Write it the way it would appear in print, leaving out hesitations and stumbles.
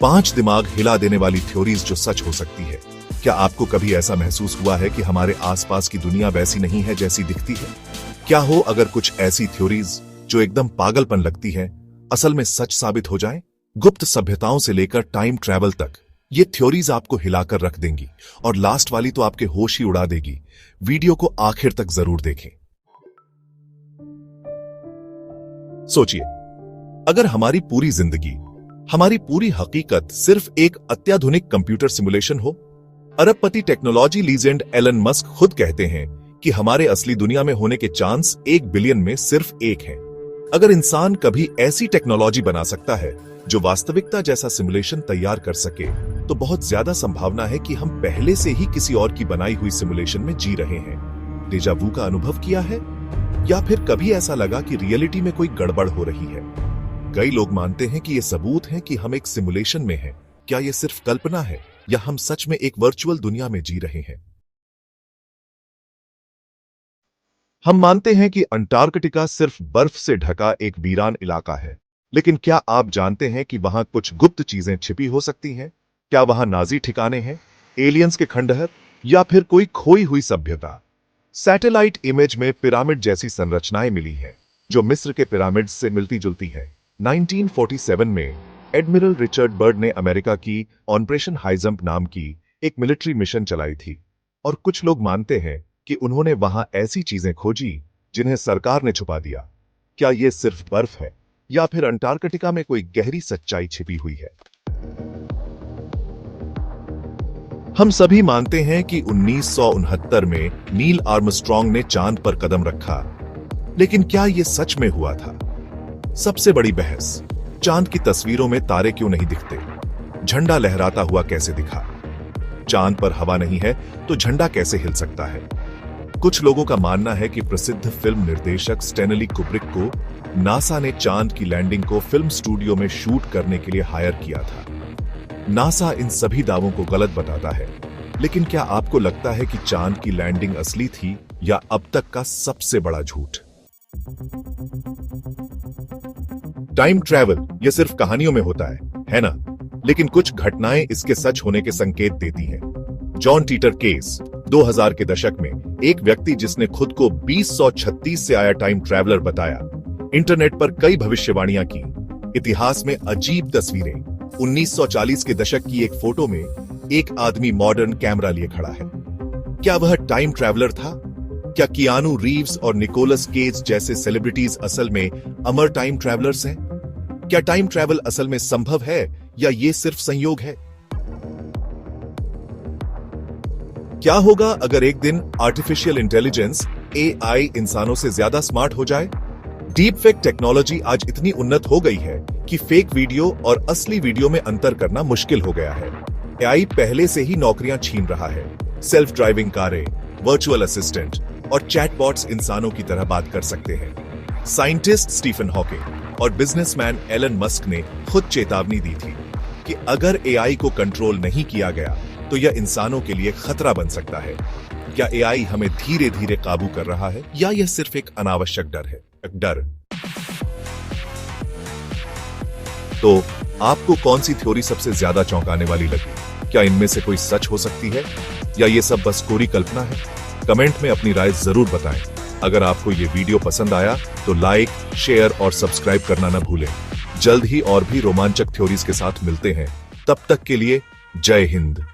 5 दिमाग हिला देने वाली थ्योरीज जो सच हो सकती है। क्या आपको कभी ऐसा महसूस हुआ है कि हमारे आसपास की दुनिया वैसी नहीं है जैसी दिखती है? क्या हो अगर कुछ ऐसी थ्योरीज जो एकदम पागलपन लगती है असल में सच साबित हो जाए? गुप्त सभ्यताओं से लेकर टाइम ट्रैवल तक ये थ्योरीज आपको हिलाकर रख देंगी और लास्ट वाली तो आपके होश ही उड़ा देगी। वीडियो को आखिर तक जरूर देखें। सोचिए, अगर हमारी पूरी जिंदगी, हमारी पूरी हकीकत सिर्फ एक अत्याधुनिक कंप्यूटर सिमुलेशन हो। अरबपति टेक्नोलॉजी लीजेंड एलन मस्क खुद कहते हैं कि हमारे असली दुनिया में होने के चांस 1 बिलियन में सिर्फ 1 है। अगर इंसान कभी ऐसी टेक्नोलॉजी बना सकता है जो वास्तविकता जैसा सिमुलेशन तैयार कर सके, तो बहुत ज्यादा संभावना है कि हम पहले से ही किसी और की बनाई हुई सिमुलेशन में जी रहे हैं। डेजा वू का अनुभव किया है, या फिर कभी ऐसा लगा कि रियलिटी में कोई गड़बड़ हो रही है? कई लोग मानते हैं कि ये सबूत है कि हम एक सिमुलेशन में हैं। क्या ये सिर्फ कल्पना है या हम सच में एक वर्चुअल दुनिया में जी रहे हैं? हम मानते हैं कि अंटार्कटिका सिर्फ बर्फ से ढका एक वीरान इलाका है, लेकिन क्या आप जानते हैं कि वहां कुछ गुप्त चीजें छिपी हो सकती हैं? क्या वहां नाजी ठिकाने हैं, एलियंस के खंडहर, या फिर कोई खोई हुई सभ्यता? सैटेलाइट इमेज में पिरामिड जैसी संरचनाएं मिली हैं, जो मिस्र के पिरामिड्स से मिलती जुलती है। 1947 में एडमिरल रिचर्ड बर्ड ने अमेरिका की ऑपरेशन हाईजंप नाम की एक मिलिट्री मिशन चलाई थी, और कुछ लोग मानते हैं कि उन्होंने वहां ऐसी चीजें खोजी जिन्हें सरकार ने छुपा दिया। क्या यह सिर्फ बर्फ है, या फिर अंटार्कटिका में कोई गहरी सच्चाई छिपी हुई है? हम सभी मानते हैं कि 1969 में नील आर्मस्ट्रॉन्ग ने चांद पर कदम रखा, लेकिन क्या यह सच में हुआ था? सबसे बड़ी बहस, चांद की तस्वीरों में तारे क्यों नहीं दिखते? झंडा लहराता हुआ कैसे दिखा? चांद पर हवा नहीं है तो झंडा कैसे हिल सकता है? कुछ लोगों का मानना है कि प्रसिद्ध फिल्म निर्देशक स्टैनली कुब्रिक को नासा ने चांद की लैंडिंग को फिल्म स्टूडियो में शूट करने के लिए हायर किया था। नासा इन सभी दावों को गलत बताता है, लेकिन क्या आपको लगता है कि चांद की लैंडिंग असली थी या अब तक का सबसे बड़ा झूठ? टाइम ट्रैवल यह सिर्फ कहानियों में होता है ना? लेकिन कुछ घटनाएं इसके सच होने के संकेत देती हैं। जॉन टीटर केस 2000 के दशक में एक व्यक्ति जिसने खुद को 2036 से आया टाइम ट्रैवलर बताया, इंटरनेट पर कई भविष्यवाणियां की। इतिहास में अजीब तस्वीरें। 1940 के दशक की एक फोटो में एक आदमी मॉडर्न कैमरा लिए खड़ा है। क्या वह टाइम ट्रैवलर था? क्या कियानू रीव्स और निकोलस केज जैसे सेलिब्रिटीज असल में अमर टाइम ट्रैवलर्स हैं? क्या टाइम ट्रैवल असल में संभव है या ये सिर्फ संयोग है? क्या होगा अगर एक दिन आर्टिफिशियल इंटेलिजेंस AI इंसानों से ज्यादा स्मार्ट हो जाए? डीप फेक टेक्नोलॉजी आज इतनी उन्नत हो गई है कि फेक वीडियो और असली वीडियो में अंतर करना मुश्किल हो गया है। AI पहले से ही नौकरियां छीन रहा है। सेल्फ ड्राइविंग कारें, वर्चुअल असिस्टेंट और चैटबॉट्स इंसानों की तरह बात कर सकते हैं। साइंटिस्ट स्टीफन हॉकिंग और बिजनेसमैन एलन मस्क ने खुद चेतावनी दी थी कि अगर AI को कंट्रोल नहीं किया गया तो यह इंसानों के लिए खतरा बन सकता है। क्या AI हमें धीरे धीरे काबू कर रहा है, या यह सिर्फ एक अनावश्यक डर है? तो आपको कौन सी थ्योरी सबसे ज्यादा चौंकाने वाली लगी? क्या इनमें से कोई सच हो सकती है, या ये सब बस कोरी कल्पना है? कमेंट में अपनी राय जरूर बताएं। अगर आपको ये वीडियो पसंद आया तो लाइक, शेयर और सब्सक्राइब करना न भूलें। जल्द ही और भी रोमांचक थ्योरीज के साथ मिलते हैं। तब तक के लिए जय हिंद।